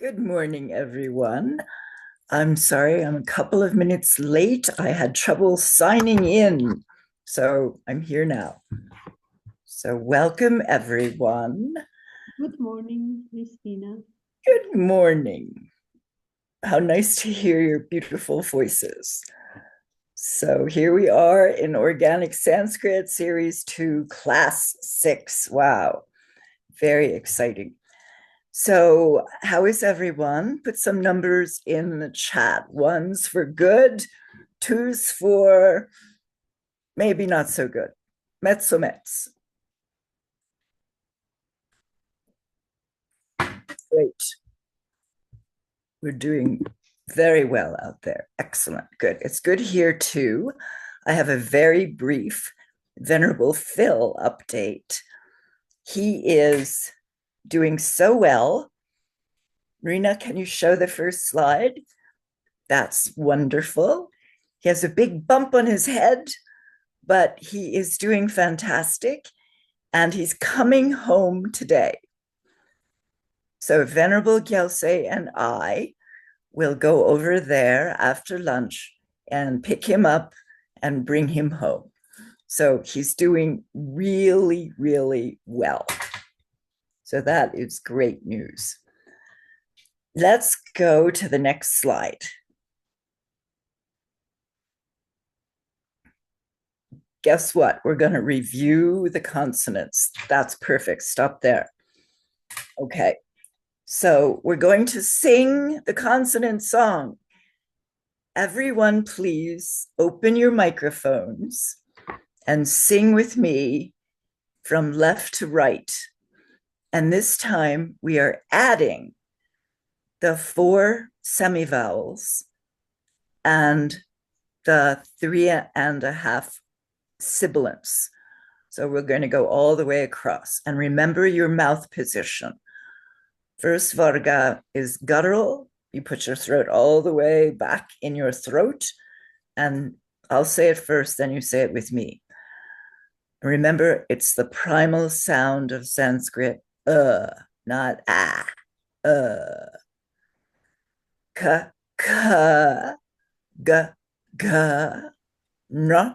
Good morning, everyone. I'm sorry, I'm a couple of minutes late. I had trouble signing in, so I'm here now. So, welcome, everyone. Good morning, Christina. Good morning. How nice to hear your beautiful voices. So, here we are in Organic Sanskrit, Series 2, Class 6. Wow, very exciting. So, how is everyone? Put some numbers in the chat. One's for good, two's for maybe not so good. Mezzo mezzo. Great. We're doing very well out there. Excellent. Good. It's good here too. I have a very brief Venerable Phil update. He is doing so well. Marina, can you show the first slide? That's wonderful. He has a big bump on his head, but he is doing fantastic. And he's coming home today. So Venerable Gyaltse and I will go over there after lunch and pick him up and bring him home. So he's doing really, really well. So that is great news. Let's go to the next slide. Guess what? We're going to review the consonants. That's perfect. Stop there. Okay. So we're going to sing the consonant song. Everyone, please open your microphones and sing with me from left to right. And this time we are adding the 4 semivowels and the 3.5 sibilants. So we're going to go all the way across. And remember your mouth position. First varga is guttural. You put your throat all the way back in your throat. And I'll say it first, then you say it with me. Remember, it's the primal sound of Sanskrit, not ah, ka, ka, ga, ga, na,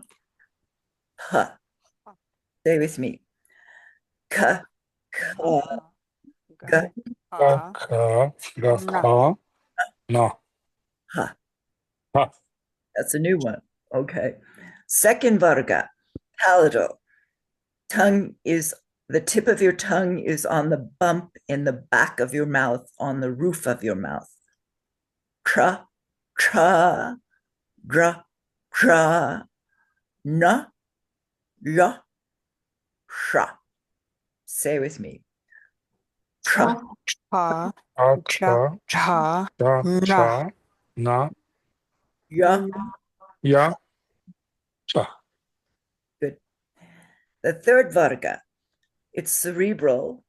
ha. Say with me. Ka, ka, ga, No. ha. Ha. That's a new one. Okay. Second varga, palatal. The tip of your tongue is on the bump in the back of your mouth, on the roof of your mouth. Tra, tra, dra, tra, na, ya, sha. Say with me. Tra, Cha, cha, na, ya. ya, cha. Good. The third varga, it's cerebral.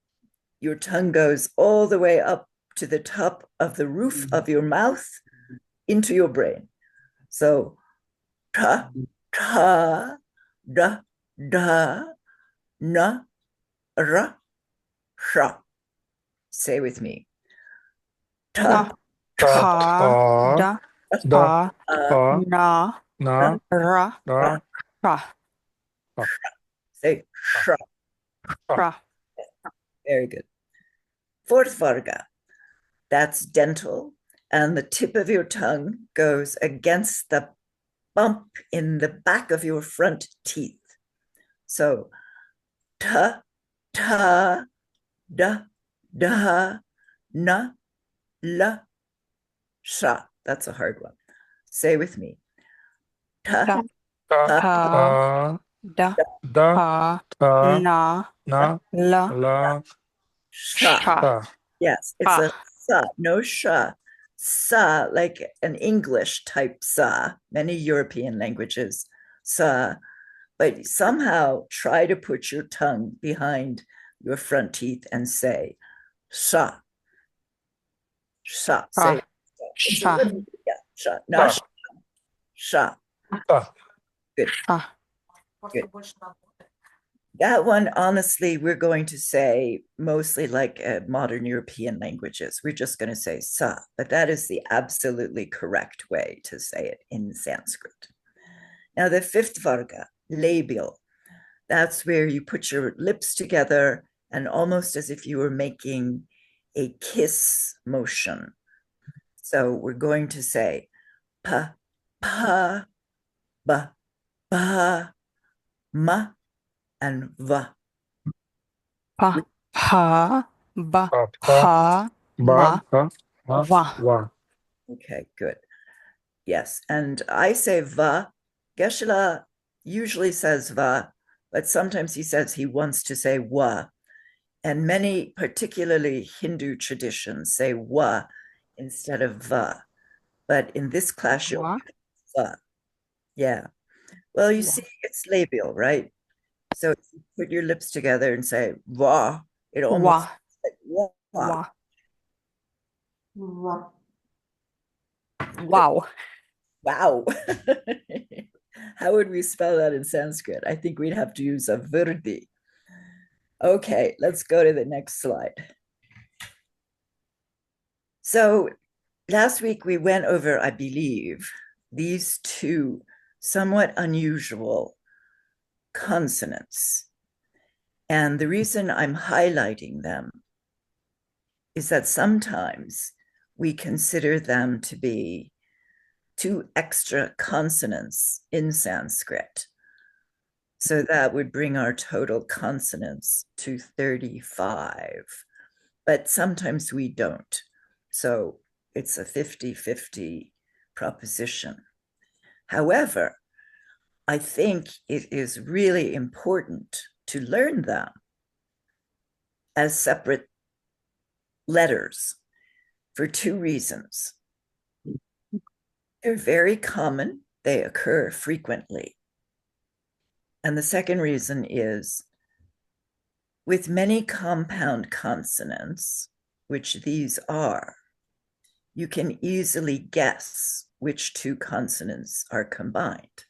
Your tongue goes all the way up to the top of the roof of your mouth into your brain. So, ta, ta, da, da, na, ra, sha. Say with me. Ta, Ta, Da, da, na, na, ra, da, ra, say sha. ra. Very good. Fourth varga, that's dental, and the tip of your tongue goes against the bump in the back of your front teeth. So, ta, ta, da, da, na, la, sha. That's a hard one. Say with me. Ta, Da, ta, da, da, ha, na, la, la, sha. sha. Yes, it's a sa, no sha. Sa, like an English type sa, many European languages, sa. But somehow try to put your tongue behind your front teeth and say sha. Sha. Say sha, yeah, sha. Da, Not sha. da. Good. sha. Good. That one, honestly, we're going to say mostly like modern European languages. We're just going to say sa, but that is the absolutely correct way to say it in Sanskrit. Now, the fifth varga, labial, that's where you put your lips together and almost as if you were making a kiss motion. So we're going to say pa, pa, ba, ba, ma, and va. Pa, pa, ba, pa, pa, pa, ba, ma, pa, ma, va. wa. Okay, good. Yes. And I say va. Geshe usually says va, but sometimes he says he wants to say wa. And many, particularly Hindu traditions, say wa instead of va. But in this class, you'll Wa, va. Yeah. Well, you wa, see, it's labial, right? So if you put your lips together and say va, it almost wa, like wa. wa. Wow. Wow. Wow. How would we spell that in Sanskrit? I think we'd have to use a virdi. Okay, let's go to the next slide. So last week we went over, I believe, these two somewhat unusual consonants. And the reason I'm highlighting them is that sometimes we consider them to be two extra consonants in Sanskrit. So that would bring our total consonants to 35. But sometimes we don't. So it's a 50-50 proposition. However, I think it is really important to learn them as separate letters for two reasons. They're very common, they occur frequently. And the second reason is with many compound consonants, which these are, you can easily guess which two consonants are combined.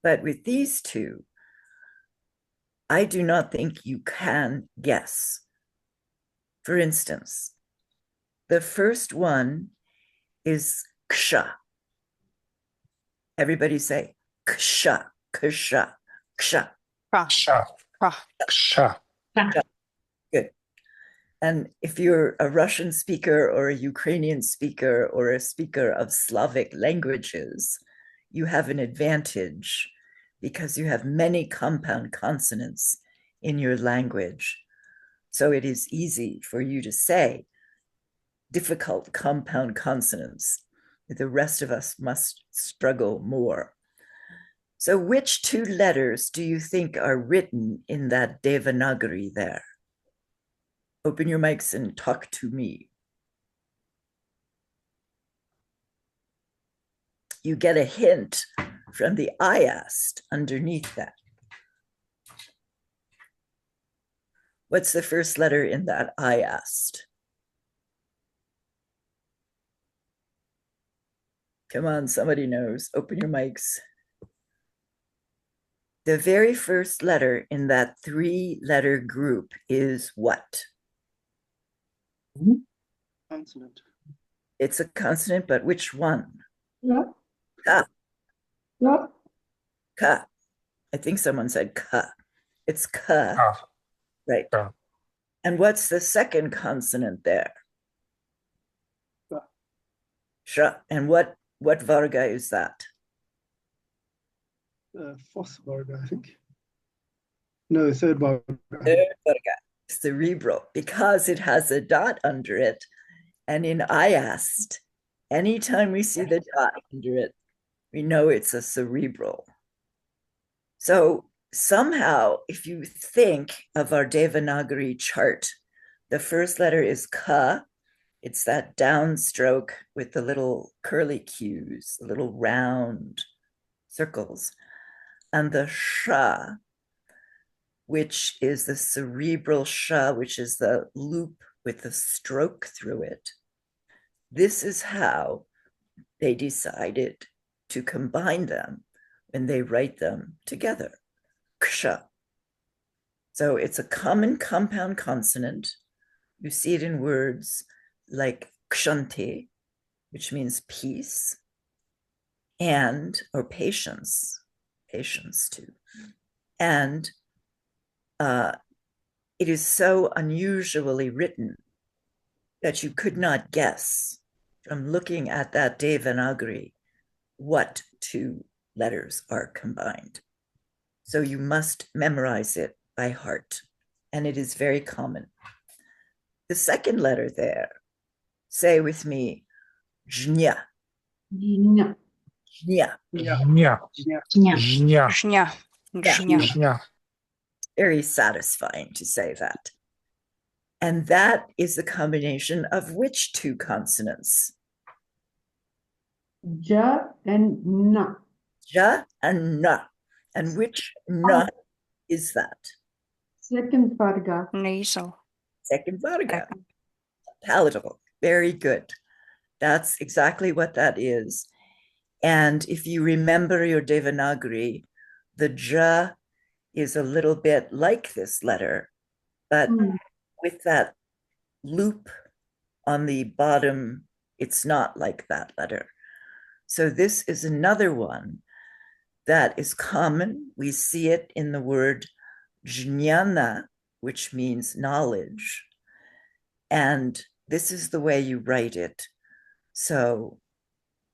But with these two, I do not think you can guess. For instance, the first one is ksha. Everybody say ksha, ksha, ksha. Pra, Sha, pra. sha. Good. And if you're a Russian speaker or a Ukrainian speaker or a speaker of Slavic languages, you have an advantage because you have many compound consonants in your language. So it is easy for you to say difficult compound consonants. The rest of us must struggle more. So which two letters do you think are written in that Devanagari there? Open your mics and talk to me. You get a hint from the I asked underneath that. What's the first letter in that I asked? Come on, somebody knows. Open your mics. The very first letter in that three-letter group is what? Consonant. It's a consonant, but which one? Yeah. Ka. Yeah. Ka. I think someone said ka. It's ka, Ah, right? ka. And what's the second consonant there? Sha. Sha. And what varga is that? Fourth varga, I think. No, third varga. Third varga, cerebral, because it has a dot under it. And in I asked, anytime we see the dot under it, we know it's a cerebral. So somehow, if you think of our Devanagari chart, the first letter is ka. It's that downstroke with the little curly cues, the little round circles. And the sha, which is the cerebral sha, which is the loop with the stroke through it. This is how they decided to combine them when they write them together. Ksha. So it's a common compound consonant. You see it in words like kshanti, which means peace, or patience too. And it is so unusually written that you could not guess from looking at that Devanagari what two letters are combined. So you must memorize it by heart, and it is very common. The second letter there, say with me, jnya. Jnya. Jnya. Жня. Jnya. Жня. Жня. Yeah. Жня. Жня. Very satisfying to say that. And that is the combination of which two consonants? Ja and na. Ja and na. And which na is that? Second varga. Nasal. Second varga. Second. Palatable. Very good. That's exactly what that is. And if you remember your Devanagari, the ja is a little bit like this letter, but with that loop on the bottom, it's not like that letter. So this is another one that is common. We see it in the word jnana, which means knowledge. And this is the way you write it. So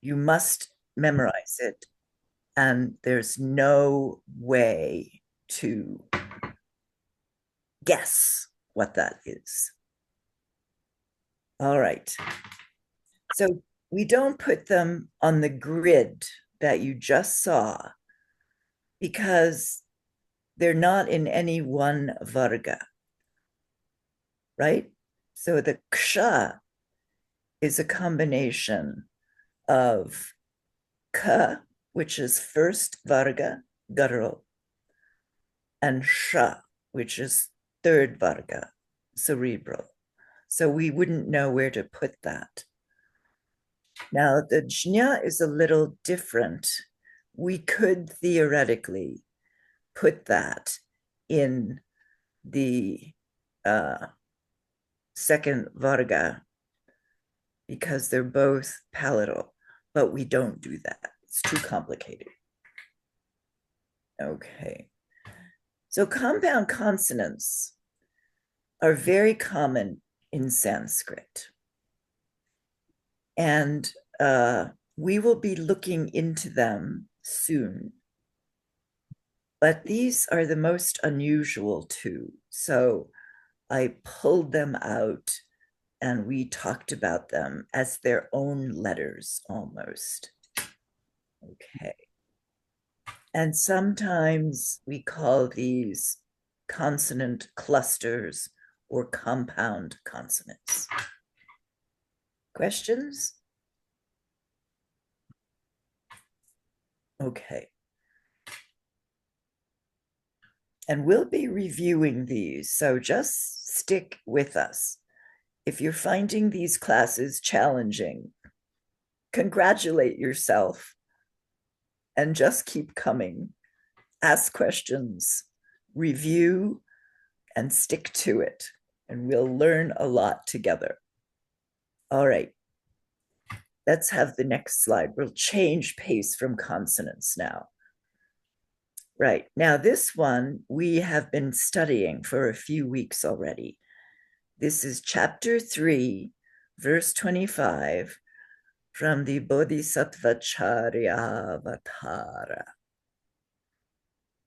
you must memorize it. And there's no way to guess what that is. All right. So we don't put them on the grid that you just saw because they're not in any one varga, right? So the ksha is a combination of ka, which is first varga, guttural, and sha, which is third varga, cerebral. So we wouldn't know where to put that. Now, the jna is a little different. We could theoretically put that in the second varga because they're both palatal, but we don't do that. It's too complicated. Okay. So compound consonants are very common in Sanskrit. And we will be looking into them soon. But these are the most unusual too. So I pulled them out and we talked about them as their own letters almost. Okay. And sometimes we call these consonant clusters or compound consonants. Questions? Okay. And we'll be reviewing these, so just stick with us. If you're finding these classes challenging, congratulate yourself and just keep coming. Ask questions, review, and stick to it, and we'll learn a lot together. All right, let's have the next slide. We'll change pace from consonants now. Right, now this one we have been studying for a few weeks already. This is chapter 3, verse 25 from the Bodhisattva Charyavatara.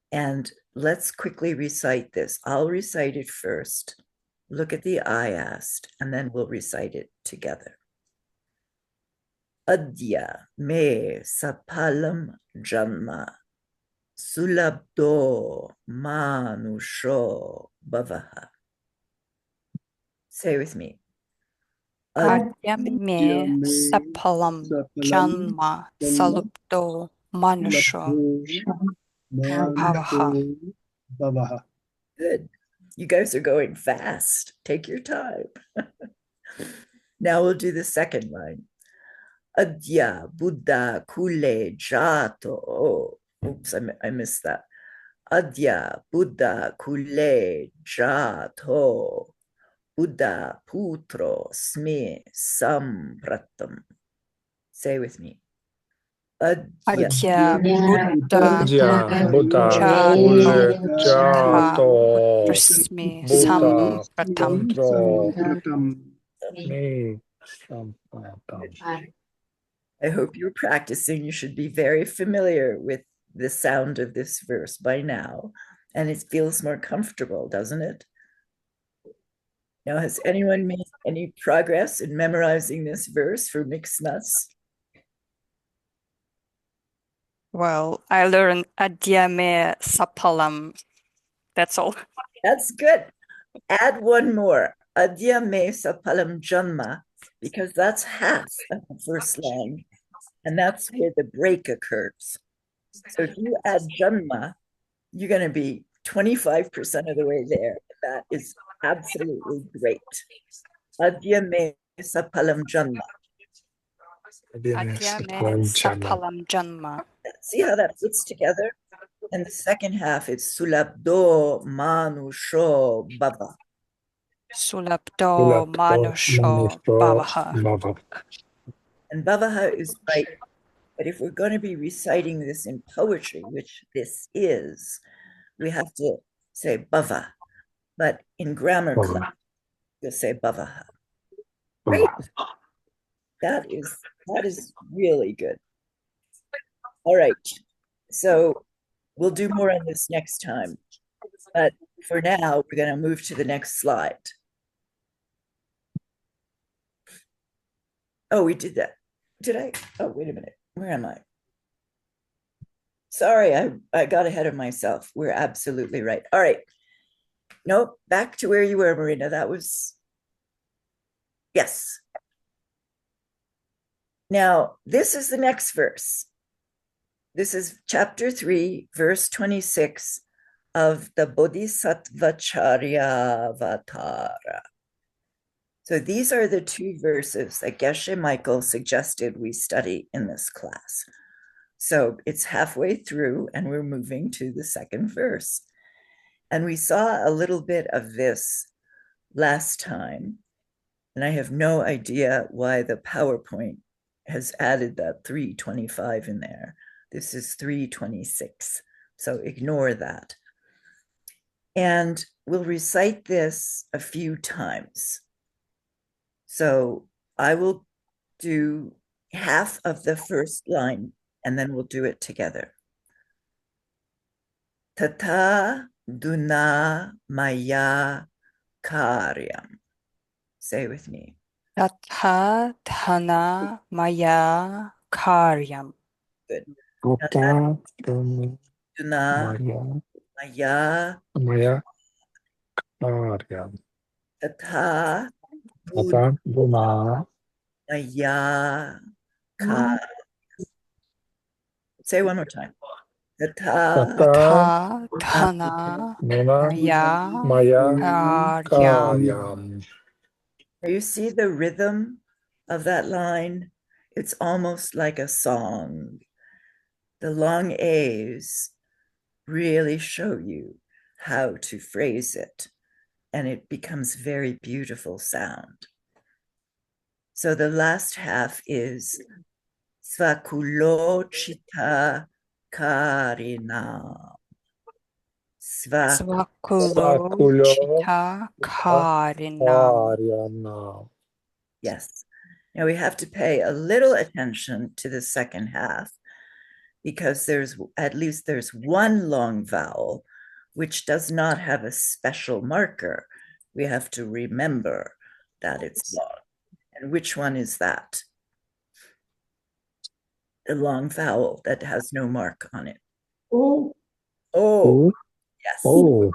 And let's quickly recite this. I'll recite it first. Look at the ayast, and then we'll recite it together. Adya me sapalam janma sulabdo manusho bhavaha. Say with me. Adya me sapalam janma salupto manusho bhavaha. Bhavaha. Good. You guys are going fast. Take your time. Now we'll do the second line. Adya Buddha Kule Jato. Oops, I missed that. Adya Buddha Kule Jato Buddha Putro Sme Sampratam. Say with me. Adya Adya Buddha Adya Buddha Jato Kule Jato Prasmi Buddha Sampratam. Putro Me Sampatam. I hope you're practicing. You should be very familiar with the sound of this verse by now, and it feels more comfortable, doesn't it? Now, has anyone made any progress in memorizing this verse for mixed nuts? Well, I learned Adya me Sapalam. That's all. That's good. Add one more. Adya me sapalam janma, because that's half of the first line, and that's where the break occurs. So if you add janma, you're going to be 25% of the way there. That is absolutely great. Adya me sapalam janma. Adya me Sapalam Janma. See how that fits together? And the second half is sulabdo manusho baba. Sulabdo Manusho Bavaha. And bavaha is right. But if we're going to be reciting this in poetry, which this is, we have to say bava. But in grammar class, you'll say bavaha. Great. That is really good. All right. So we'll do more on this next time. But for now, we're going to move to the next slide. Oh, we did that. Did I? Oh, wait a minute. Where am I? Sorry, I got ahead of myself. We're absolutely right. All right. Nope, back to where you were, Marina. That was, yes. Now, this is the next verse. This is chapter 3, verse 26 of the Bodhisattva Charyavatara. So these are the two verses that Geshe Michael suggested we study in this class. So it's halfway through and we're moving to the second verse. And we saw a little bit of this last time. And I have no idea why the PowerPoint has added that 325 in there. This is 326. So ignore that. And we'll recite this a few times. So I will do half of the first line and then we'll do it together. Tata duna maya karyam. Say with me. Tatha Dhana Maya Karyam. Good. Tata Duna maya Maya Karyam. tata Tata Duna maya karyam. Say one more time. Tata Tatha Dhana Maya Maya Karyam. Karyam. You see the rhythm of that line? It's almost like a song. The long A's really show you how to phrase it, and it becomes very beautiful sound. So the last half is Svakulochita Karina. Svakulo Chita Karinam. Yes. Now we have to pay a little attention to the second half because there's one long vowel which does not have a special marker. We have to remember that it's long. And which one is that? The long vowel that has no mark on it. Oh, Yes. Oh.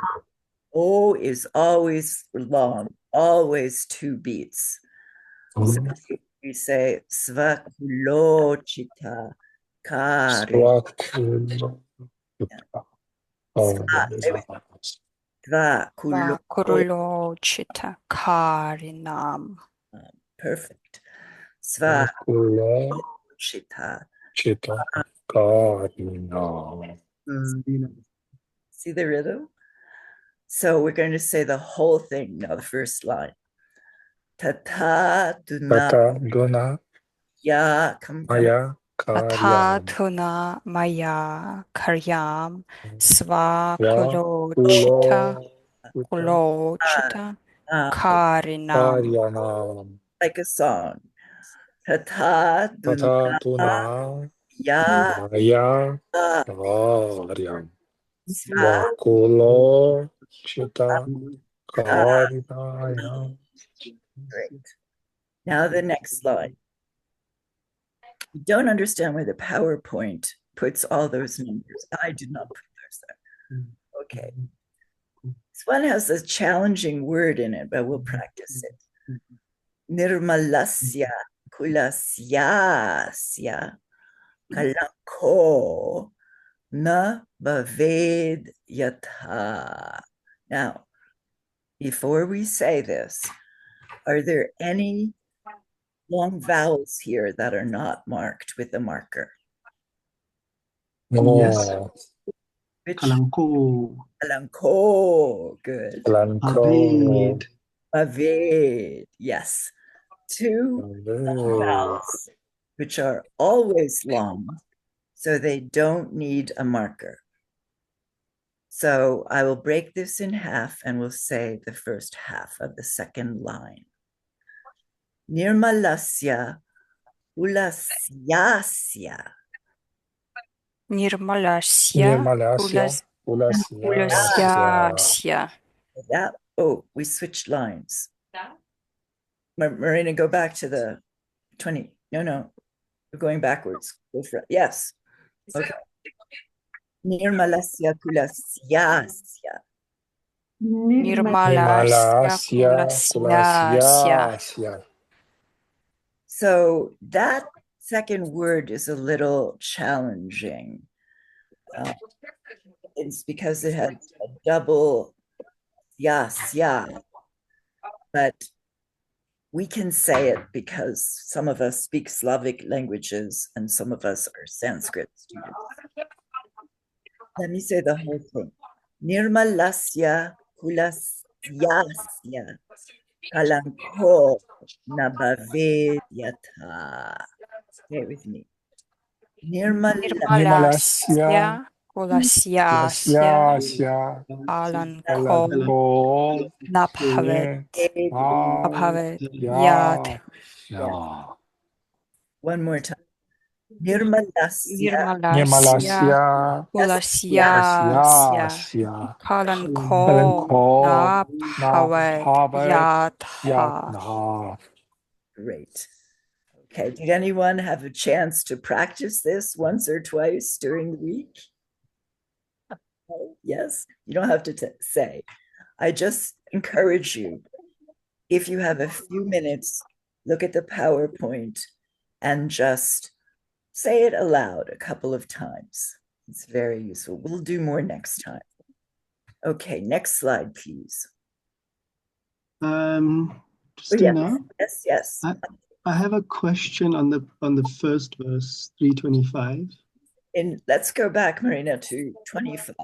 O is always long, always two beats. So we say Svakulochita Kari. Svakulo Chita Karinam. Perfect. Svakulochita Karinam. See the rhythm? So we're going to say the whole thing now, the first line. Tata duna Tata Guna ya, come. Maya Atha Karyam Thuna Maya Karyam Sva Wa Kulochita Kulo Kulochita Karinam. Karyanam Like a song. Tata duna Tata Duna ya Maya Karyam sva Wa Kulo Chita Karinayam. Great. Now the next line. You don't understand why the PowerPoint puts all those numbers. I did not put those there. Okay. This one has a challenging word in it, but we'll practice it. Nirmalasya kulasyasya kalako na bhaved yatha. Now, before we say this, are there any long vowels here that are not marked with a marker? Yes. No. Which? Kalanko. Kalanko. Good. Kalanko. Bhaved. Yes. Two long vowels, which are always long, so they don't need a marker. So I will break this in half and we'll say the first half of the second line. Nirmalasya ulasyasya. Nirmalasya Kulasyasya. Yeah. Oh, we switched lines. Marina, go back to the 20. No. We're going backwards. Yes. Okay. Nirmalasya kulasyasya. Nirmalasya Kulasyasya. So that second word is a little challenging. It's because it has a double yasya, but we can say it because some of us speak Slavic languages and some of us are Sanskrit students. Let me say the whole thing. Nirmalasya kulasyasya kalanko nabavedyata. Say it with me. Nirmalasya Kulasyasya Kalanko Nabhavet Yat. One more time. Nirmalasya Nirmalasya Kulasyasya Kalanko Nabhavet Yatha. Great. Okay, did anyone have a chance to practice this once or twice during the week? Yes, you don't have to say. I just encourage you, if you have a few minutes, look at the PowerPoint and just say it aloud a couple of times. It's very useful. We'll do more next time. Okay, next slide, please. Christina, Yes. I have a question on the first verse, 325. And let's go back, Marina, to 25.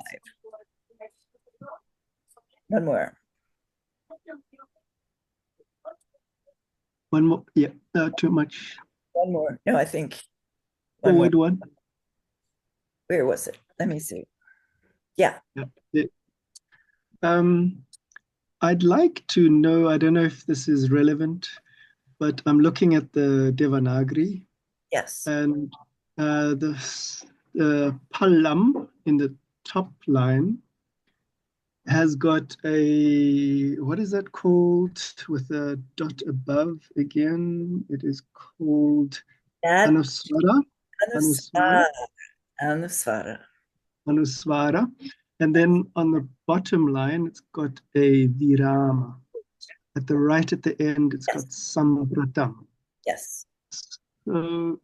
One more. One more. Yeah, too much. One more. No, I think. Forward one. Where was it? Let me see. Yeah. I'd like to know, I don't know if this is relevant, but I'm looking at the Devanagari. Yes. And the Palam in the top line has got a, what is that called with a dot above again? It is called Anuswara. Anuswara. And then on the bottom line, it's got a virama. At the right at the end, it's got sampratam. Yes. So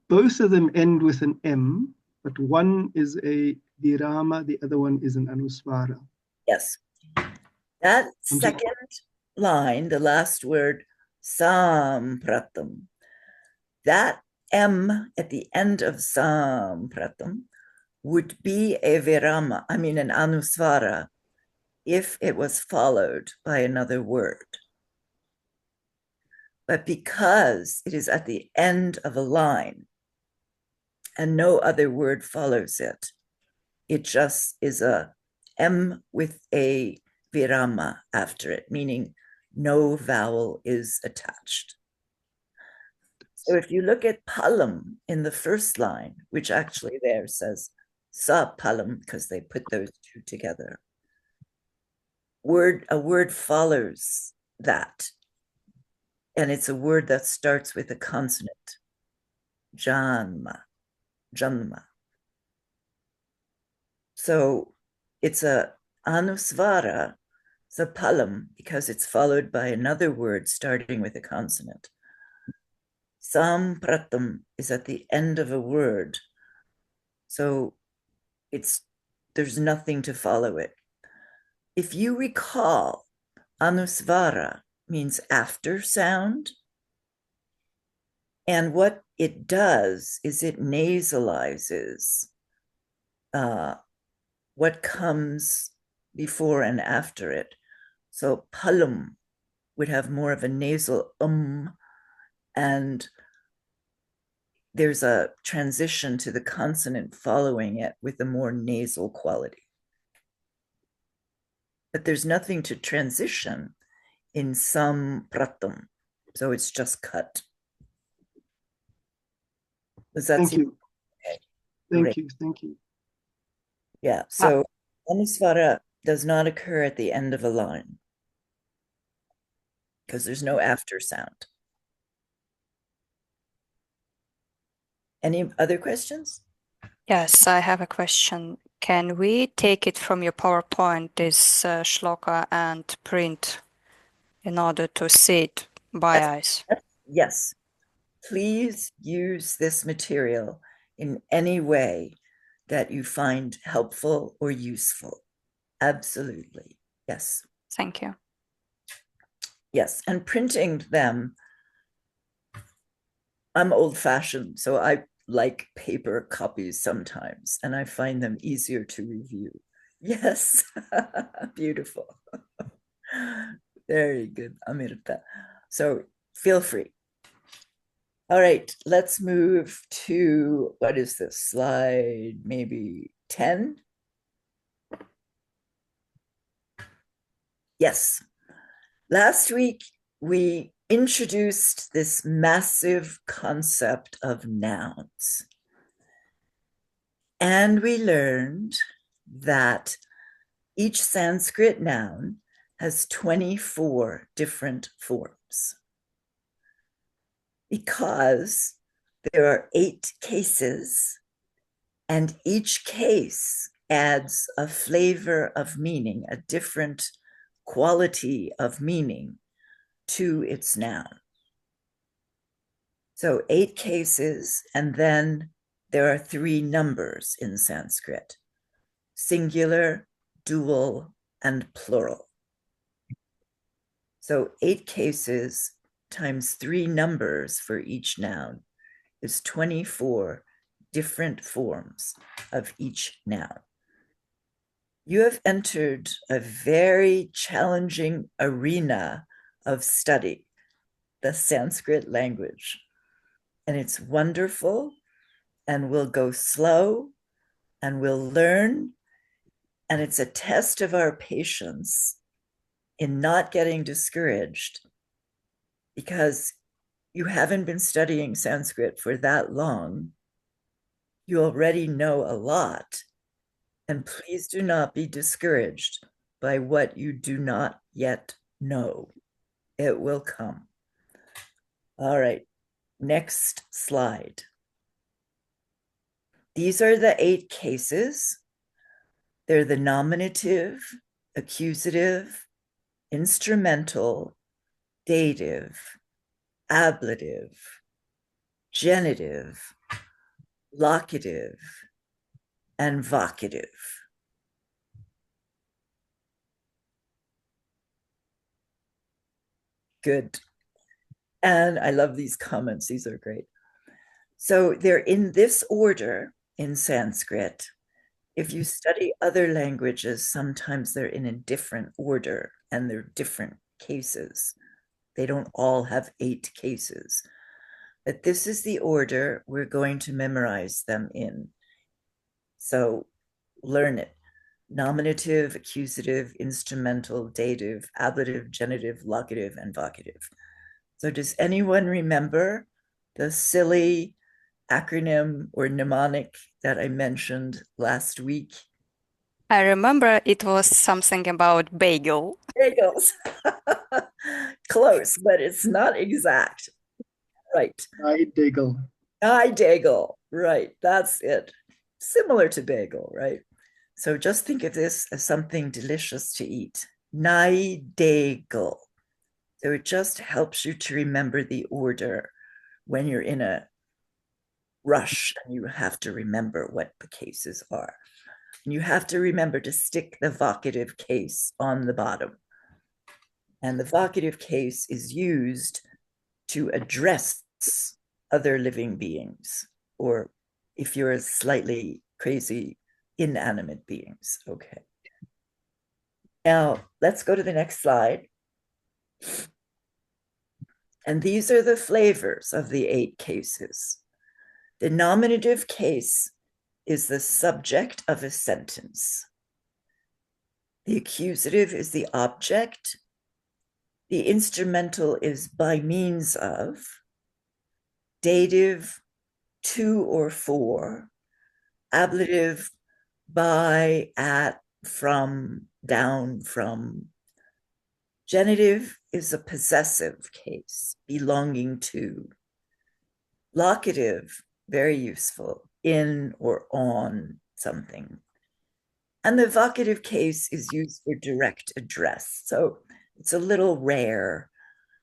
both of them end with an M, but one is a virama, the other one is an anuswara. Yes. That second line, the last word, sampratam, that M at the end of sampratam would be a virama, I mean an anusvara, if it was followed by another word. But because it is at the end of a line and no other word follows it, it just is a M with a virama after it, meaning no vowel is attached. So if you look at palam in the first line, which actually there says sa palam because they put those two together, a word follows that. And it's a word that starts with a consonant. Janma. So it's a anusvara, it's a palam, because it's followed by another word starting with a consonant. Sampratam is at the end of a word. So there's nothing to follow it. If you recall, anusvara means after sound. And what it does is it nasalizes what comes before and after it. So palam would have more of a nasal and there's a transition to the consonant following it with a more nasal quality. But there's nothing to transition in sampratam, so it's just cut. Thank you. Okay. Thank you. Yeah, so anusvara does not occur at the end of a line because there's no after sound. Any other questions? Yes, I have a question. Can we take it from your PowerPoint, this shloka, and print in order to see it by eyes? Yes. Please use this material in any way that you find helpful or useful. Absolutely. Yes. Thank you. Yes. And printing them, I'm old-fashioned, so I like paper copies sometimes, and I find them easier to review. Yes. Beautiful. Very good, Amirta. So feel free. All right, let's move to, what is this slide? Maybe 10? Yes. Last week, we introduced this massive concept of nouns. And we learned that each Sanskrit noun has 24 different forms. Because there are 8 cases, and each case adds a flavor of meaning, a different quality of meaning to its noun. So 8 cases, and then there are 3 numbers in Sanskrit: singular, dual, and plural. So 8 cases times 3 numbers for each noun is 24 different forms of each noun. You have entered a very challenging arena of study, the Sanskrit language. And it's wonderful, and we'll go slow, and we'll learn, and it's a test of our patience in not getting discouraged, because you haven't been studying Sanskrit for that long. You already know a lot, and please do not be discouraged by what you do not yet know. It will come. All right, next slide. These are the 8 cases. They're the nominative, accusative, instrumental, dative, ablative, genitive, locative, and vocative. Good. And I love these comments. These are great. So they're in this order in Sanskrit, If you study other languages, sometimes they're in a different order and they're different cases. They don't all have 8 cases. But this is the order we're going to memorize them in. So learn it. Nominative, accusative, instrumental, dative, ablative, genitive, locative, and vocative. So does anyone remember the silly acronym or mnemonic that I mentioned last week? I remember it was something about bagel. Bagels. Close, but it's not exact. Right. Heidegel. Heidegel. Right. That's it. Similar to bagel, right? So just think of this as something delicious to eat. Heidegel. So it just helps you to remember the order when you're in a rush and you have to remember what the cases are. And you have to remember to stick the vocative case on the bottom. And the vocative case is used to address other living beings, or if you're a slightly crazy, inanimate beings. Okay. Now, let's go to the next slide. And these are the flavors of the 8 cases. The nominative case is the subject of a sentence. The accusative is the object. The instrumental is by means of. Dative, to or for. Ablative, by, at, from, down, from. Genitive is a possessive case, belonging to. Locative, very useful, in or on something. And the vocative case is used for direct address. So it's a little rare.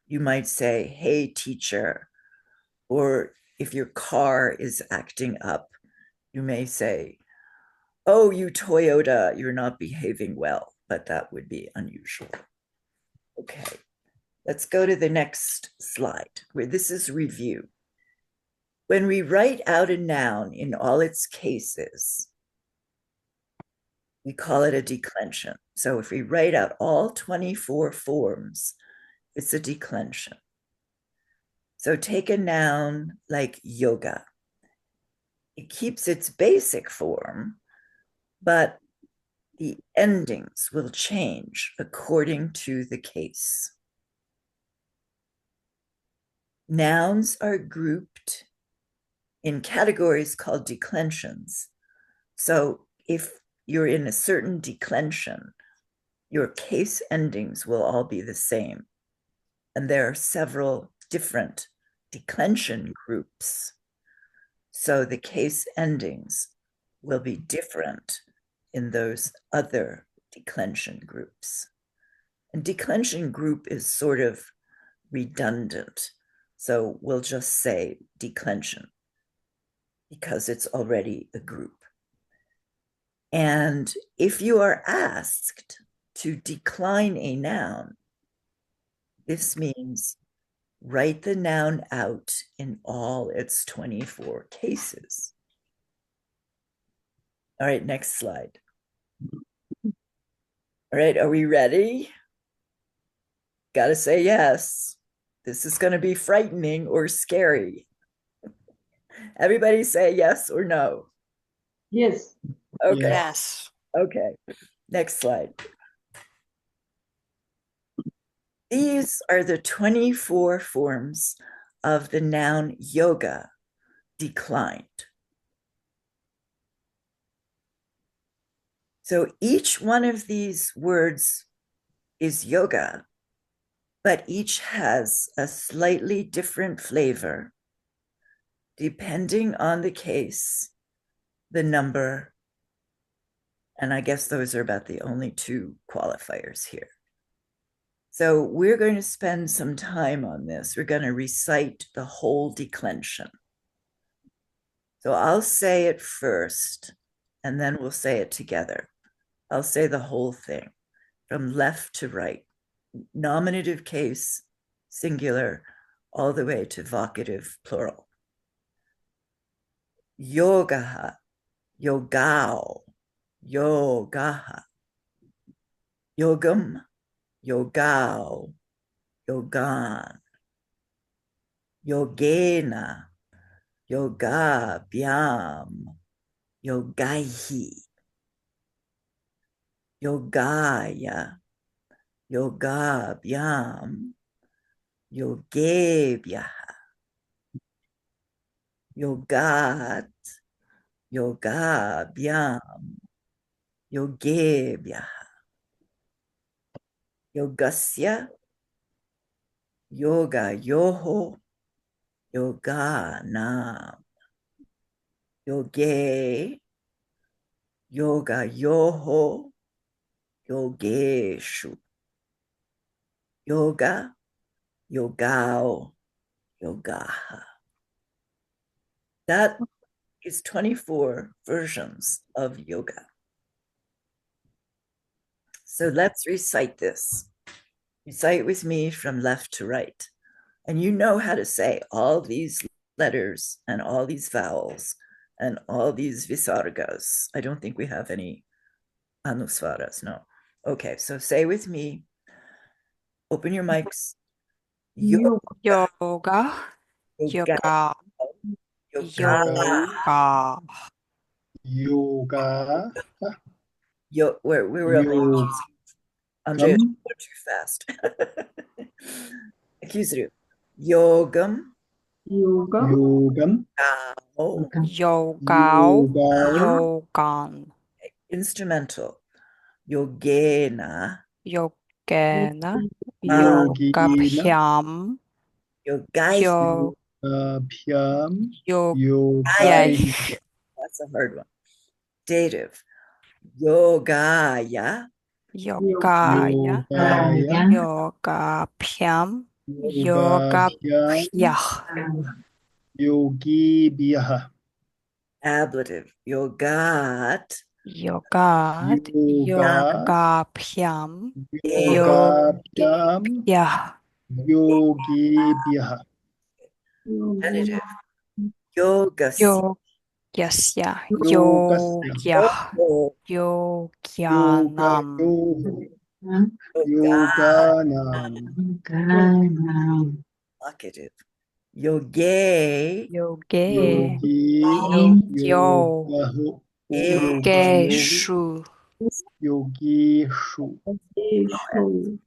You might say, hey, teacher. Or if your car is acting up, you may say, oh, you Toyota, you're not behaving well. But that would be unusual. Okay, let's go to the next slide, where this is review. When we write out a noun in all its cases, we call it a declension. So if we write out all 24 forms, it's a declension. So take a noun like yoga. It keeps its basic form, but the endings will change according to the case. Nouns are grouped in categories called declensions. So if you're in a certain declension, your case endings will all be the same. And there are several different declension groups. So the case endings will be different in those other declension groups. And declension group is sort of redundant. So we'll just say declension because it's already a group. And if you are asked to decline a noun, this means write the noun out in all its 24 cases. All right, next slide. All right, are we ready? Got to say yes. This is going to be frightening or scary. Everybody say yes or no. Yes. Okay. Yes. Okay. Next slide. These are the 24 forms of the noun yoga declined. So each one of these words is yoga, but each has a slightly different flavor depending on the case, the number, and I guess those are about the only 2 qualifiers here. So we're going to spend some time on this. We're going to recite the whole declension. So I'll say it first, and then we'll say it together. I'll say the whole thing from left to right, nominative case, singular, all the way to vocative, plural. Yogaha, yogao, yoga, yogam, yogao, yogan, yogena, yogabhyam, yogaihi, yogaya, yogabhyam, yogebhyah, yogat, yogabhyam, yogebhyah, yogasya, yoga yoho, yoganam, yoge, yoga yoho, yogeshu, yoga, yogao, yogaha. That is 24 versions of yoga. So let's recite this. Recite with me from left to right. And you know how to say all these letters and all these vowels and all these visargas. I don't think we have any anusvaras, no. Okay, so say with me, open your mics. Yoga, Yoga, yoga, yoga, yoga. Yoga. We were Andrea, Yogam. go too fast. Accusative. Yogam, Yoga. Yogam. gao. yogao, Yoga. yogan, Instrumental. Yogena, yogena, Yogena. yogabhyam, yogai. Pyam. yogesh, That's a hard one. Dative. Yogaya, yogaya, Yogaya. yogabhyam, Yogabhyam. yogabhyah, Yogibhyah. ablative. Yogat, yogat, Yoga. yogabhyam, Yogabhyam. yogyah, Yogibhyah. genitive. Yogas, yogyasya, Yogasya. yogyah, Yoga. yogyanam, Yoganam. vocative. Yoge, yoge, Yogi. yogyo, Yogaho. Yogayo. yogeshu, Yogishu.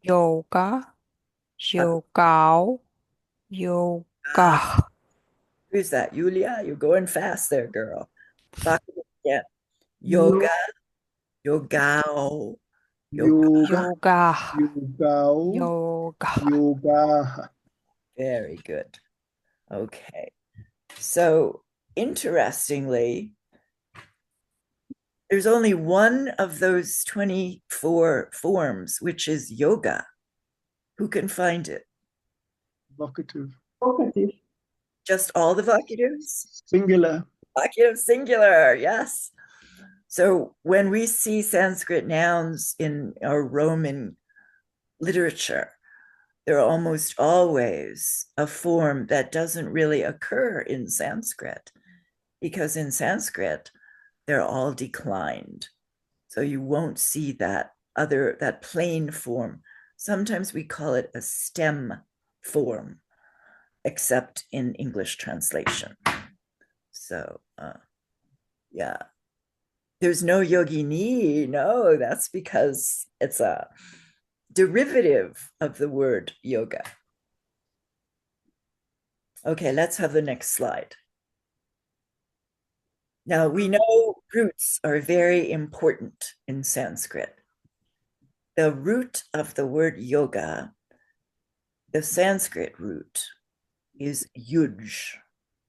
yoga, yogao, yogah, who's that? Yulia, you're going fast there, girl. Vocative again. Yoga, yogao, Yoga. yogah, Yogao. yogah. Yogaha. very good. Okay. So interestingly, there's only one of those 24 forms, which is yoga. Who can find it? Vocative. Vocative. Just all the vocatives? Singular. Vocative singular, yes. So when we see Sanskrit nouns in our Roman literature, they're almost always a form that doesn't really occur in Sanskrit, because in Sanskrit, they're all declined. So you won't see that plain form. Sometimes we call it a stem form, except in English translation. So, yeah. There's no yogini. No, that's because it's a derivative of the word yoga. Okay, let's have the next slide. Now, we know roots are very important in Sanskrit. The root of the word yoga, the Sanskrit root, is yuj.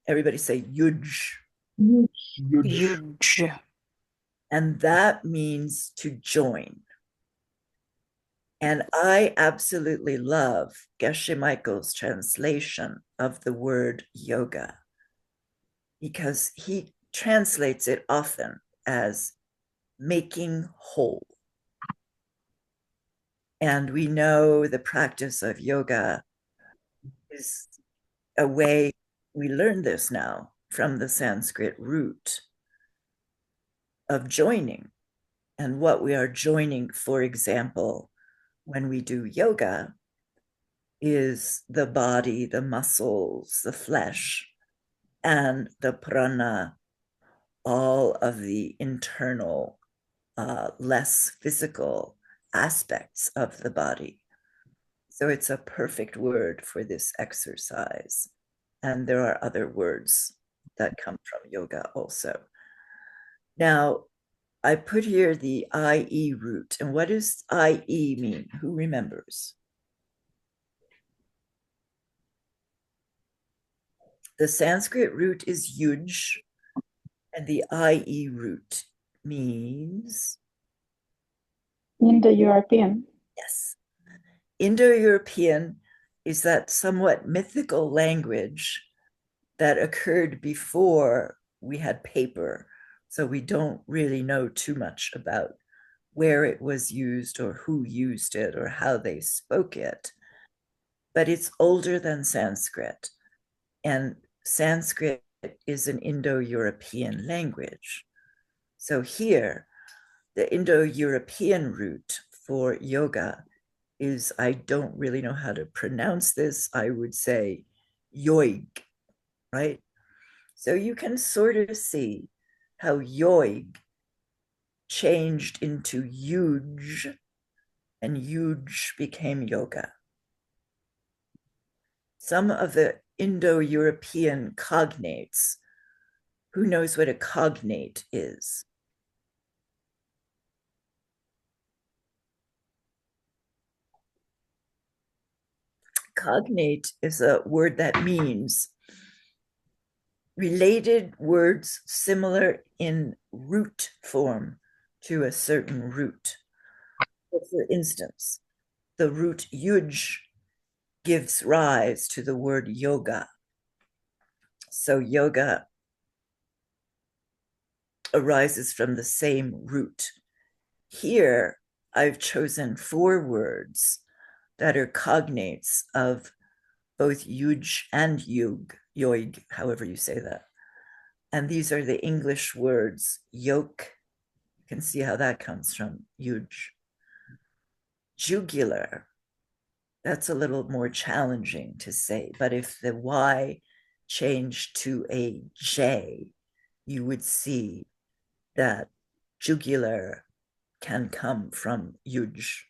Everybody say yuj. Yuj. Huge. And that means to join. And I absolutely love Geshe Michael's translation of the word yoga, because he translates it often as making whole. And we know the practice of yoga is a way, we learn this now from the Sanskrit root of joining. And what we are joining, for example, when we do yoga, is the body, the muscles, the flesh, and the prana, all of the internal, less physical aspects of the body. So it's a perfect word for this exercise. And there are other words that come from yoga also. Now, I put here the IE root. And what does IE mean? Who remembers? The Sanskrit root is yuj, and the IE root means? Indo-European. Yes. Indo-European is that somewhat mythical language that occurred before we had paper. So we don't really know too much about where it was used or who used it or how they spoke it. But it's older than Sanskrit. And Sanskrit is an Indo-European language. So here, the Indo-European root for yoga is, I don't really know how to pronounce this. I would say yoig, right? So you can sort of see how yoig changed into yuj, and yuj became yoga. Some of the Indo-European cognates, who knows what a cognate is? Cognate is a word that means related words similar in root form to a certain root. So for instance, the root yuj gives rise to the word yoga. So yoga arises from the same root. Here, I've chosen 4 words that are cognates of both yuj and yoig, however you say that. And these are the English words yoke. You can see how that comes from yuj. Jugular, that's a little more challenging to say, but if the Y changed to a J, you would see that jugular can come from yuj.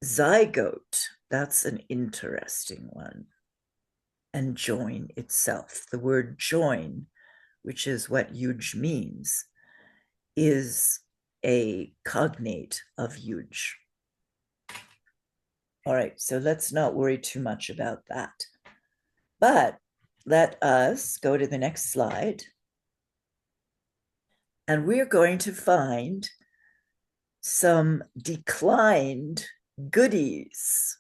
Zygote, that's an interesting one. And join itself. The word join, which is what yuj means, is a cognate of yuj. All right, so let's not worry too much about that. But let us go to the next slide. And we're going to find some declined goodies.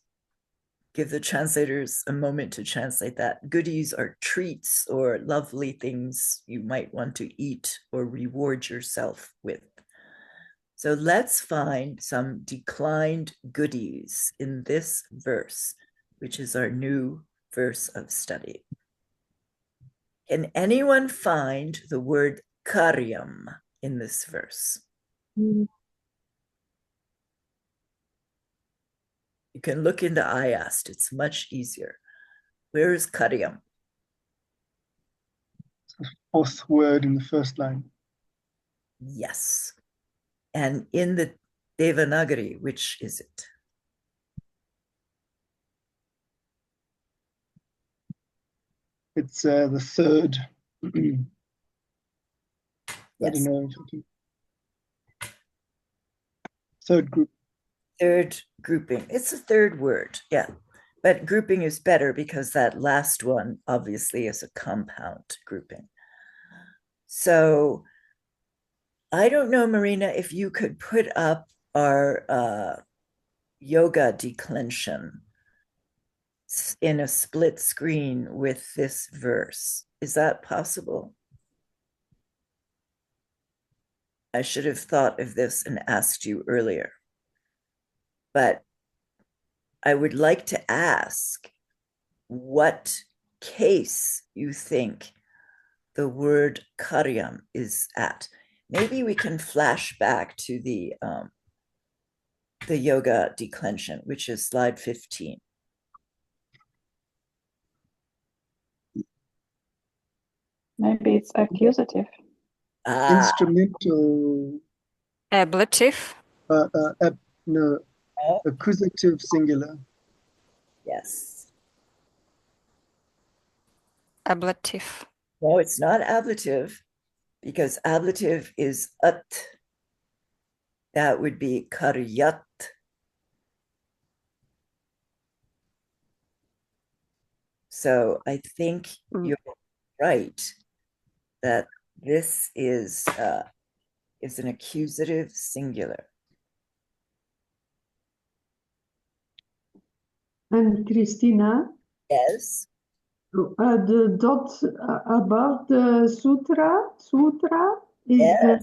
Give the translators a moment to translate that. Goodies are treats or lovely things you might want to eat or reward yourself with. So let's find some declined goodies in this verse, which is our new verse of study. Can anyone find the word karyam in this verse? You can look into I asked, it's much easier. Where is karyam? Fourth word in the first line. Yes. And in the Devanagari, which is it? It's the third. I Yes. don't know. Third group. Third grouping. It's a third word, yeah. But grouping is better because that last one obviously is a compound grouping. So I don't know, Marina, if you could put up our yoga declension in a split screen with this verse. Is that possible? I should have thought of this and asked you earlier. But I would like to ask what case you think the word karyam is at. maybe we can flash back to the yoga declension, which is slide 15. Maybe it's accusative. Instrumental. Ablative. No, accusative singular. Yes. Ablative. No, it's not ablative, because ablative is at. That would be karyat. So I think you're right that this is an accusative singular. And Christina, Yes. the dot above the sutra is Yes.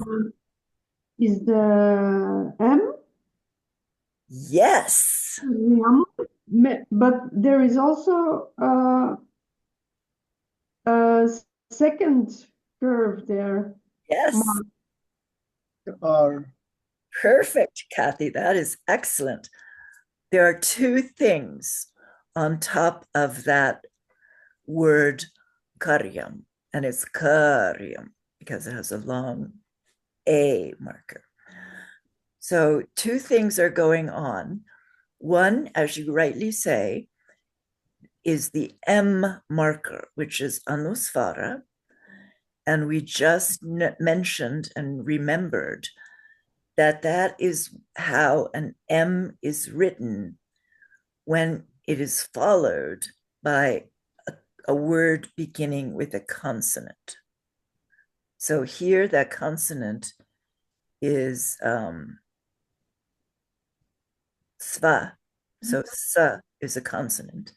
the M. Yes. But there is also a second curve there. Yes. R. Perfect, Kathy. That is excellent. There are two things on top of that word karyam, and it's karyam because it has a long A marker. So two things are going on. One, as you rightly say, is the M marker, which is anusvara. And we just mentioned and remembered that that is how an M is written when it is followed by a word beginning with a consonant. So here that consonant is sva. So sa is a consonant.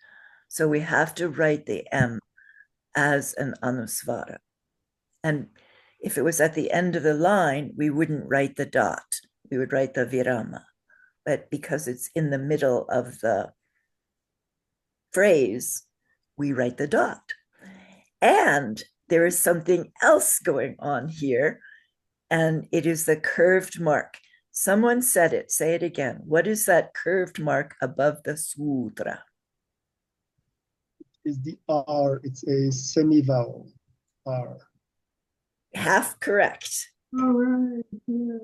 So we have to write the M as an anusvara. And if it was at the end of the line, we wouldn't write the dot. We would write the virama. But because it's in the middle of the phrase, we write the dot. And there is something else going on here, and it is the curved mark. Someone said it. Say it again. What is that curved mark above the sutra? Is the R. It's a semi-vowel. R. Half correct. All right. Yeah.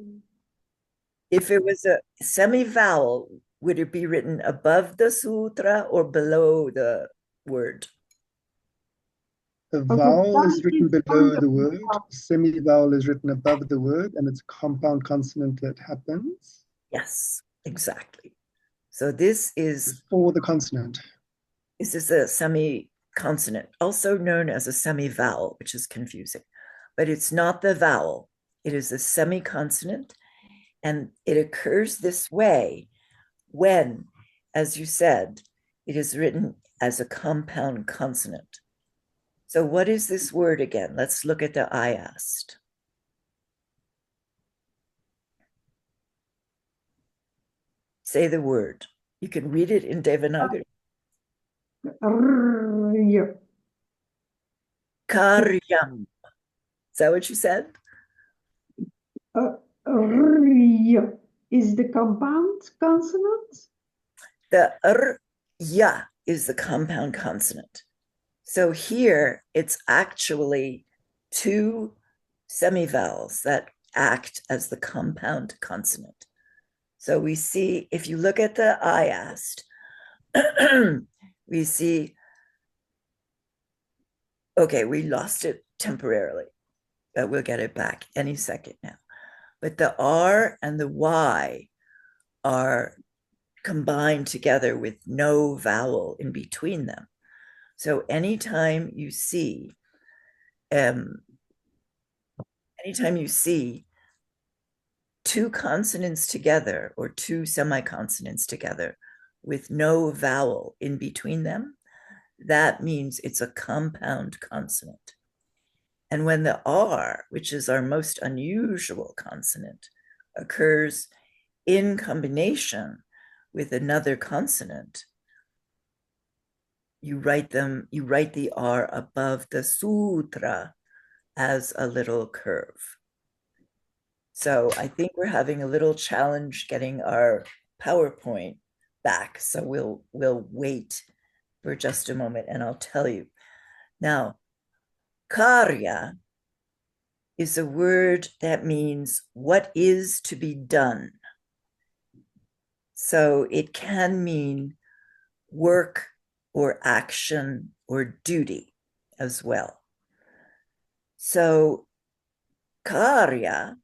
If it was a semi-vowel, would it be written above the sutra or below the word? The vowel is written below the word. Semi-vowel is written above the word, and it's a compound consonant that happens. Yes, exactly. So this is for the consonant. This is a semi-consonant, also known as a semi-vowel, which is confusing. But it's not the vowel. It is a semi-consonant, and it occurs this way when, as you said, it is written as a compound consonant. So what is this word again? Let's look at the ayast. Say the word. You can read it in Devanagari. Karyam. Is that what you said? Is the compound consonant? The ya is the compound consonant. So here it's actually two semivowels that act as the compound consonant. So we see, if you look at the ayast, we see, okay, we lost it temporarily, but we'll get it back any second now. But the R and the Y are combined together with no vowel in between them. So anytime you see two consonants together or two semiconsonants together with no vowel in between them, that means it's a compound consonant. And when the R, which is our most unusual consonant, occurs in combination with another consonant, you write the R above the sutra as a little curve. So I think we're having a little challenge getting our PowerPoint back. So we'll wait for just a moment and I'll tell you. Now, karya is a word that means what is to be done. So it can mean work or action or duty as well. So karya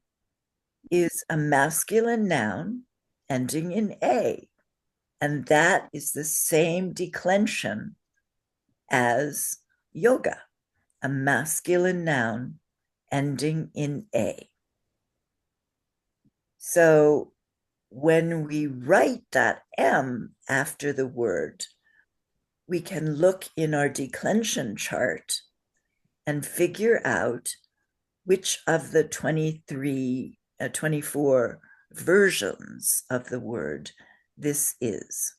is a masculine noun ending in A, and that is the same declension as yoga, a masculine noun ending in A. So when we write that M after the word, we can look in our declension chart and figure out which of the 24 versions of the word this is.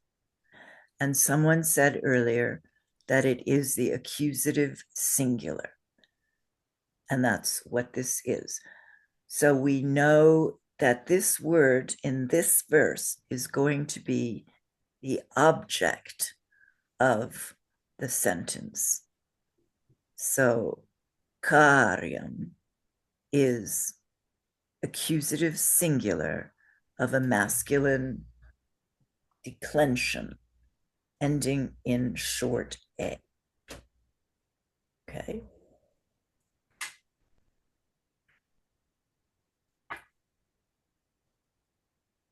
And someone said earlier that it is the accusative singular. And that's what this is. So we know that this word in this verse is going to be the object of the sentence. So karyam is accusative singular of a masculine declension ending in short A. Okay.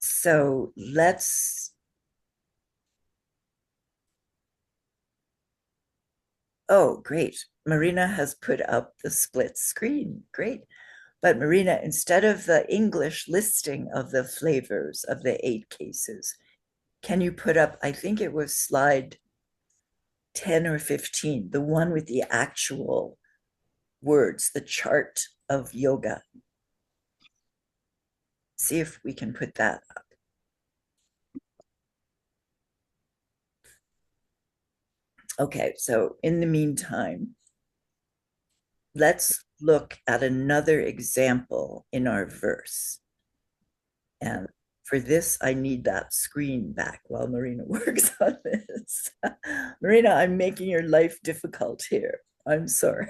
So let's, oh, great. Marina has put up the split screen. Great. But Marina, instead of the English listing of the flavors of the 8 cases, can you put up, I think it was slide 10 or 15, the one with the actual words, the chart of yoga. See if we can put that up. Okay, so in the meantime, let's look at another example in our verse. And for this, I need that screen back while Marina works on this. Marina, I'm making your life difficult here. I'm sorry.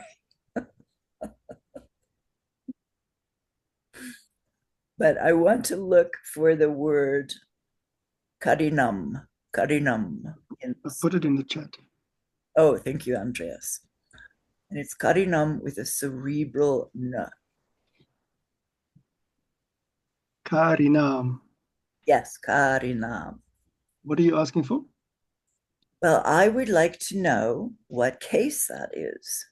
But I want to look for the word karinam. Karinam. Put it in the chat. Oh, thank you, Andreas. And it's karinam with a cerebral n. Karinam. Yes, karinam. What are you asking for? Well, I would like to know what case that is.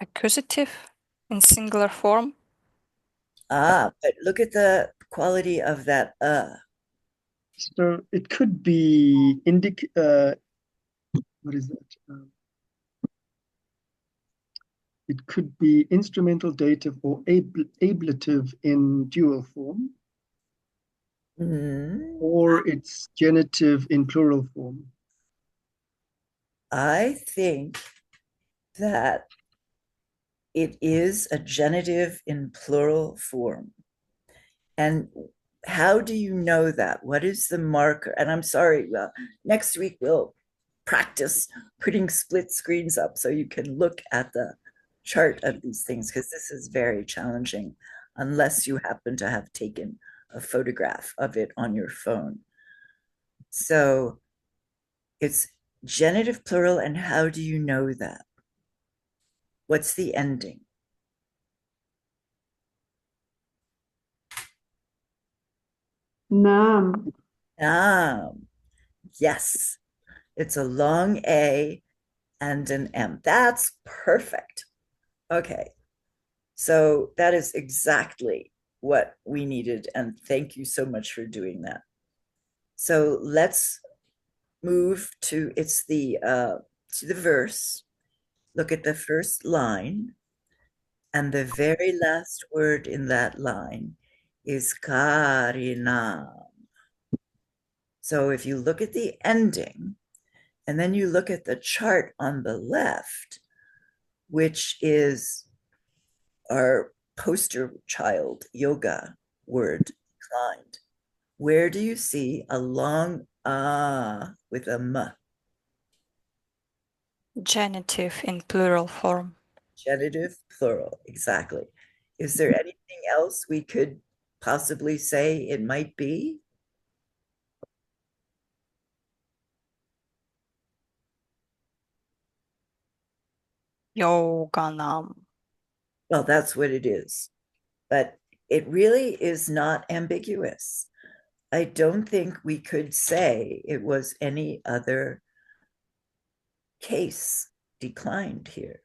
Accusative in singular form. Ah, but look at the quality of that So it could be what is that? It could be instrumental dative or ablative in dual form, or it's genitive in plural form. I think that it is a genitive in plural form. And how do you know that? What is the marker? And I'm sorry, next week we'll practice putting split screens up so you can look at the chart of these things, because this is very challenging unless you happen to have taken a photograph of it on your phone. So it's genitive plural, and how do you know that? What's the ending? Nam. Yes, it's a long A and an M. That's perfect. Okay, so that is exactly what we needed, and thank you so much for doing that. So let's move to the verse. Look at the first line, and the very last word in that line is karinam. So if you look at the ending, And then you look at the chart on the left, which is our poster child yoga word, declined. Where do you see a long ah with a m? Genitive in plural form. Genitive plural, exactly. Is there anything else we could possibly say it might be? Yoganam. Well, that's what it is. But it really is not ambiguous. I don't think we could say it was any other case declined here.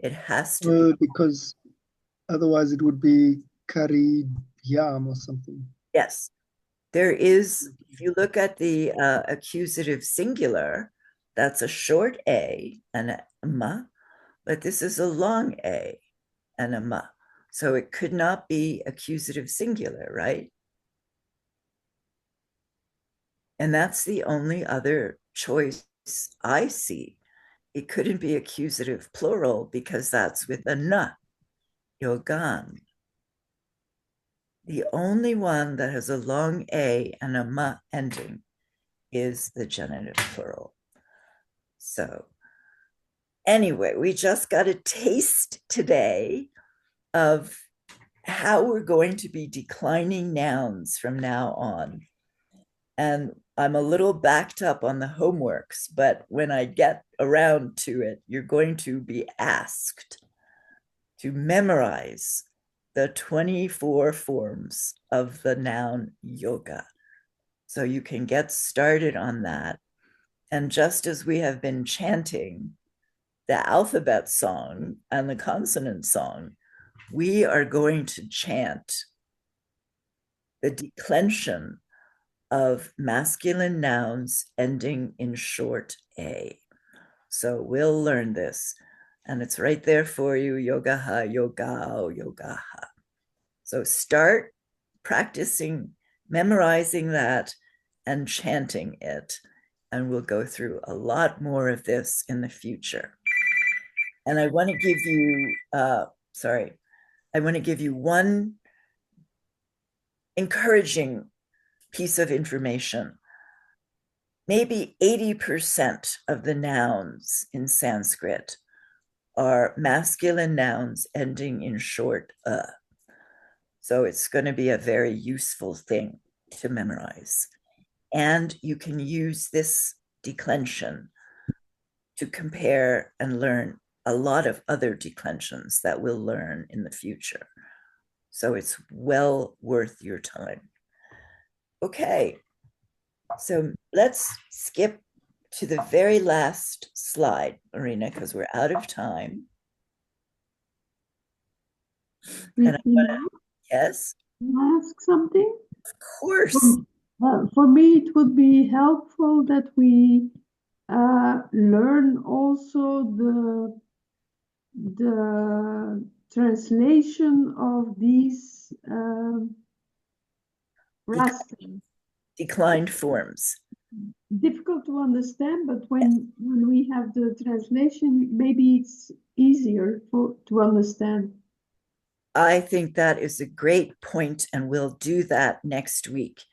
It has to be. Because otherwise it would be Kariyam or something. Yes. There is, if you look at the accusative singular, that's a short A and a M, but this is a long A and a M. So it could not be accusative singular, right? And that's the only other choice I see. It couldn't be accusative plural because that's with a N, yogan. The only one that has a long A and a M ending is the genitive plural. So anyway, we just got a taste today of how we're going to be declining nouns from now on. And I'm a little backed up on the homeworks, but when I get around to it, you're going to be asked to memorize the 24 forms of the noun yoga. So you can get started on that. And just as we have been chanting the alphabet song and the consonant song, we are going to chant the declension of masculine nouns ending in short A. So we'll learn this. And it's right there for you, yogaha, yogao, yogaha. So start practicing, memorizing that and chanting it. And we'll go through a lot more of this in the future. And I want to give you, I want to give you one encouraging piece of information. Maybe 80% of the nouns in Sanskrit are masculine nouns ending in short So it's going to be a very useful thing to memorize. And you can use this declension to compare and learn a lot of other declensions that we'll learn in the future. So it's well worth your time. Okay, so let's skip to the very last slide, Marina, because we're out of time. And yes? Can I ask something? Of course. For me, it would be helpful that we learn also the translation of these rasters. Declined forms. Difficult to understand, but when we have the translation, maybe it's easier to understand. I think that is a great point, and we'll do that next week.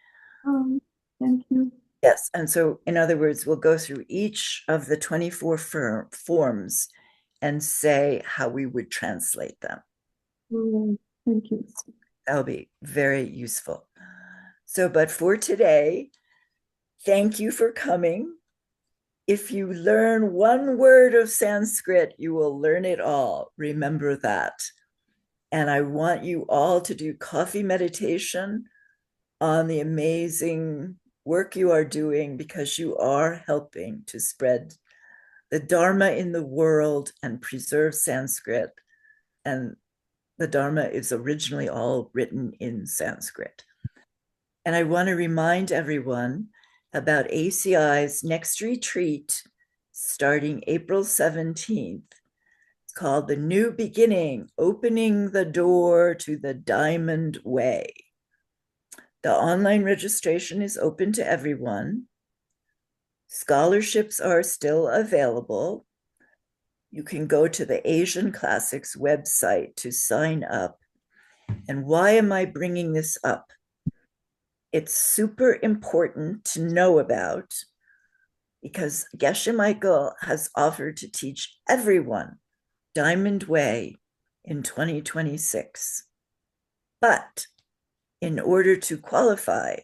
Thank you. Yes, and so in other words, we'll go through each of the 24 forms and say how we would translate them. Thank you. That'll be very useful. So, but for today, thank you for coming. If you learn one word of Sanskrit, you will learn it all. Remember that. And I want you all to do coffee meditation on the amazing work you are doing, because you are helping to spread the Dharma in the world and preserve Sanskrit. And the Dharma is originally all written in Sanskrit. And I want to remind everyone about ACI's next retreat starting April 17th. It's called The New Beginning, Opening the Door to the Diamond Way. The online registration is open to everyone. Scholarships are still available. You can go to the Asian Classics website to sign up. And why am I bringing this up? It's super important to know about because Geshe Michael has offered to teach everyone Diamond Way in 2026. But in order to qualify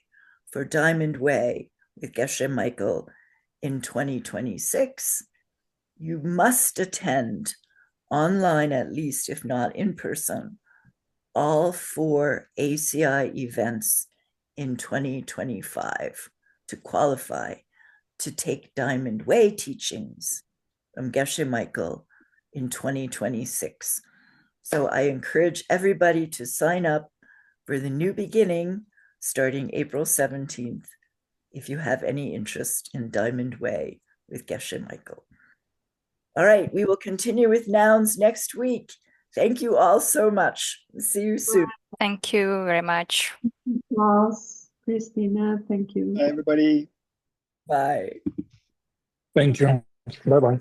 for Diamond Way with Geshe Michael in 2026, you must attend online, at least, if not in person, all 4 ACI events in 2025 to qualify to take Diamond Way teachings from Geshe Michael in 2026. So I encourage everybody to sign up for the new beginning starting April 17th if you have any interest in Diamond Way with Geshe Michael. All right, we will continue with nouns next week. Thank you all so much. See you soon. Thank you very much. Klaus, Christina, thank you. Bye, everybody. Bye. Thank you. Bye-bye.